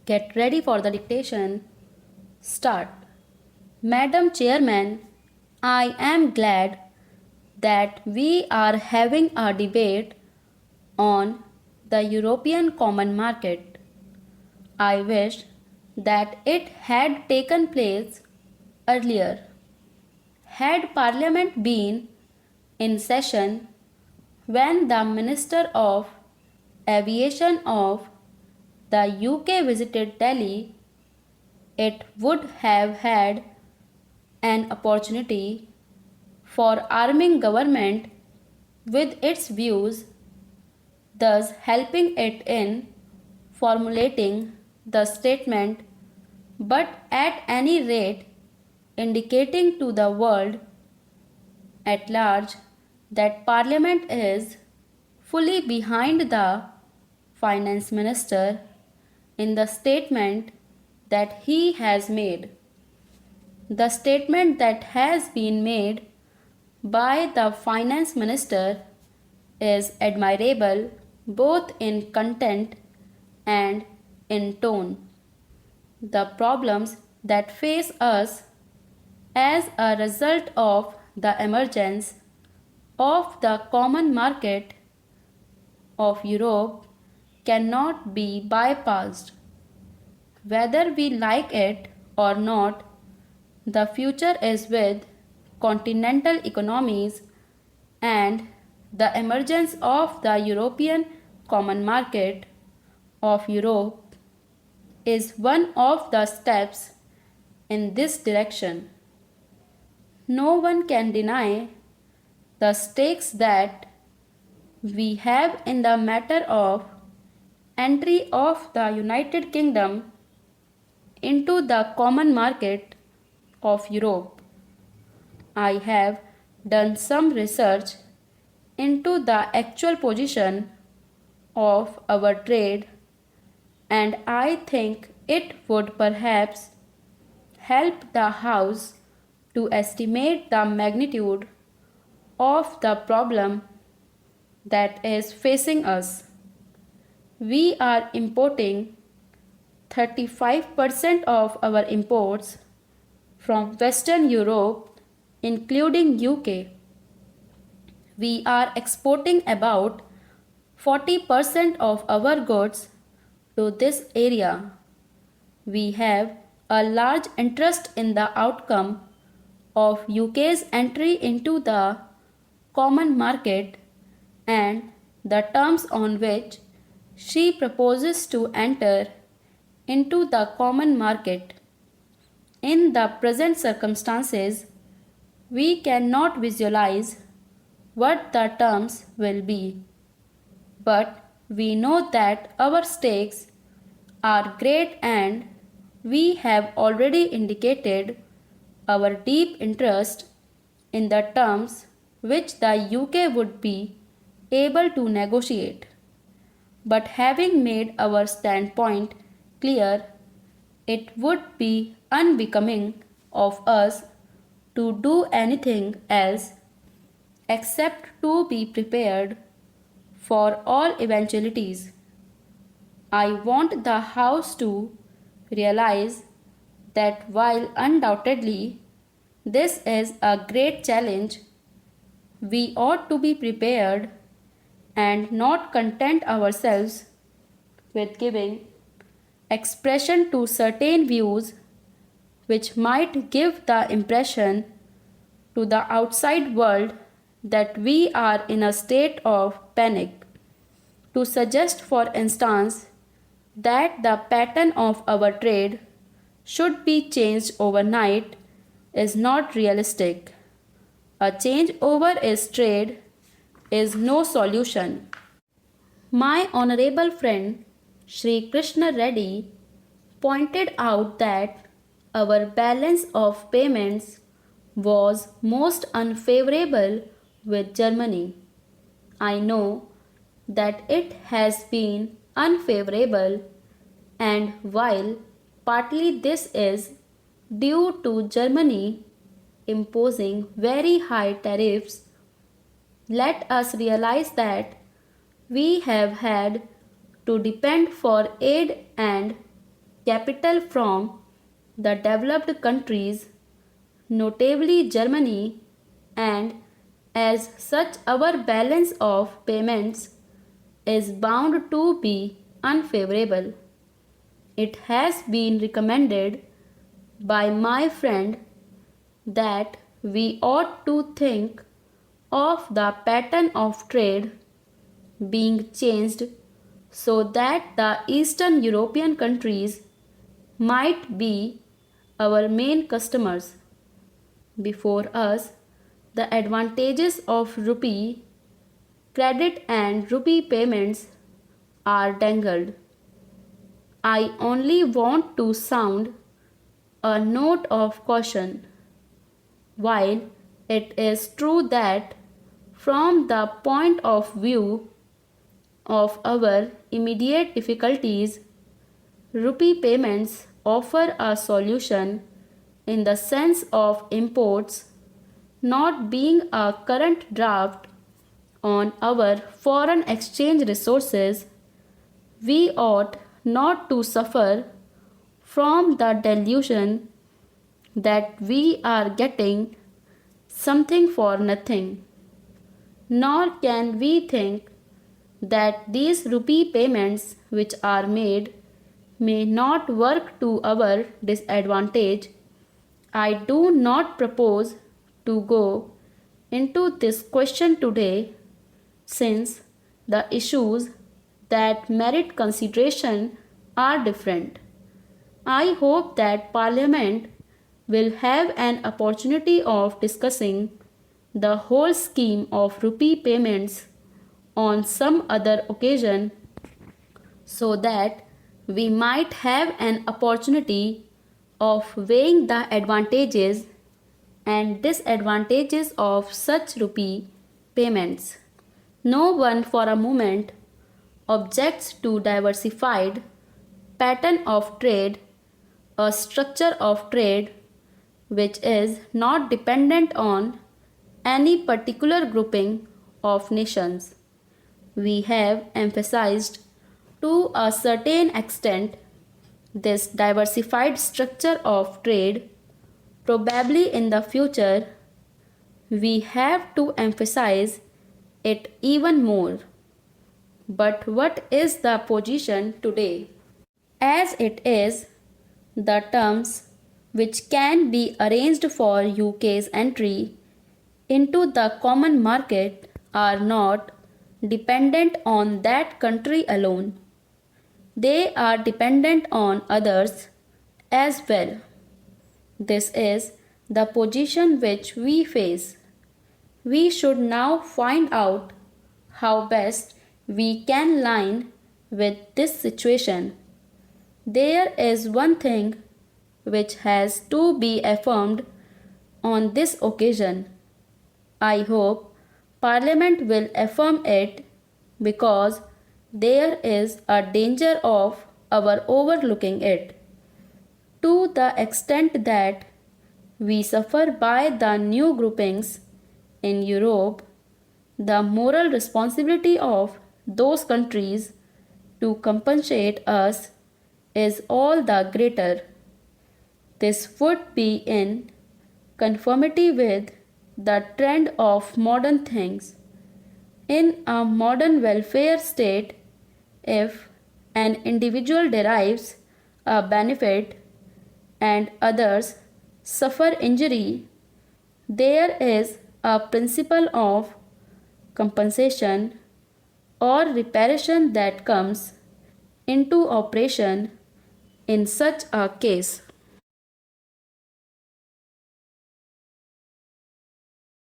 Get ready for the dictation. Start. Madam Chairman, I am glad that we are having a debate on the European Common Market. I wish that it had taken place earlier. Had Parliament been in session when the Minister of Aviation of the UK visited Delhi, it would have had an opportunity for arming government with its views, thus helping it in formulating the statement, but at any rate indicating to the world at large that Parliament is fully behind the Finance Minister in the statement that he has made. The statement that has been made by the Finance Minister is admirable both in content and in tone. The problems that face us as a result of the emergence of the common market of Europe cannot be bypassed. Whether we like it or not, the future is with continental economies, and the emergence of the European Common Market of Europe is one of the steps in this direction. No one can deny the stakes that we have in the matter of entry of the United Kingdom into the common market of Europe. I have done some research into the actual position of our trade, and I think it would perhaps help the House to estimate the magnitude of the problem that is facing us. We are importing 35% of our imports from Western Europe, including UK. We are exporting about 40% of our goods to this area. We have a large interest in the outcome of UK's entry into the common market and the terms on which she proposes to enter into the common market. In the present circumstances, we cannot visualize what the terms will be, but we know that our stakes are great, and we have already indicated our deep interest in the terms which the UK would be able to negotiate. But having made our standpoint clear, it would be unbecoming of us to do anything else except to be prepared for all eventualities. I want the House to realize that while undoubtedly this is a great challenge, we ought to be prepared and not content ourselves with giving expression to certain views which might give the impression to the outside world that we are in a state of panic. To suggest, for instance, that the pattern of our trade should be changed overnight is not realistic. A change over its trade is no solution. My honorable friend Sri Krishna Reddy pointed out that our balance of payments was most unfavorable with Germany. I know that it has been unfavorable, and while partly this is due to Germany imposing very high tariffs, let us realize that we have had to depend for aid and capital from the developed countries, notably Germany, and as such our balance of payments is bound to be unfavorable. It has been recommended by my friend that we ought to think of the pattern of trade being changed so that the Eastern European countries might be our main customers. Before us, the advantages of rupee credit and rupee payments are dangled. I only want to sound a note of caution. While it is true that from the point of view of our immediate difficulties, rupee payments offer a solution in the sense of imports not being a current draft on our foreign exchange resources. We ought not to suffer from the delusion that we are getting something for nothing, nor can we think that these rupee payments which are made may not work to our disadvantage. I do not propose to go into this question today, since the issues that merit consideration are different. I hope that Parliament will have an opportunity of discussing the whole scheme of rupee payments on some other occasion, so that we might have an opportunity of weighing the advantages and disadvantages of such rupee payments. No one for a moment objects to diversified pattern of trade, a structure of trade which is not dependent on any particular grouping of nations. We have emphasized to a certain extent this diversified structure of trade. Probably in the future, we have to emphasize it even more. But what is the position today? As it is, the terms which can be arranged for UK's entry into the common market are not dependent on that country alone. They are dependent on others as well. This is the position which we face. We should now find out how best we can line with this situation. There is one thing which has to be affirmed on this occasion. I hope Parliament will affirm it, because there is a danger of our overlooking it. To the extent that we suffer by the new groupings in Europe, the moral responsibility of those countries to compensate us is all the greater. This would be in conformity with the trend of modern things. In a modern welfare state, if an individual derives a benefit and others suffer injury, there is a principle of compensation or reparation that comes into operation in such a case.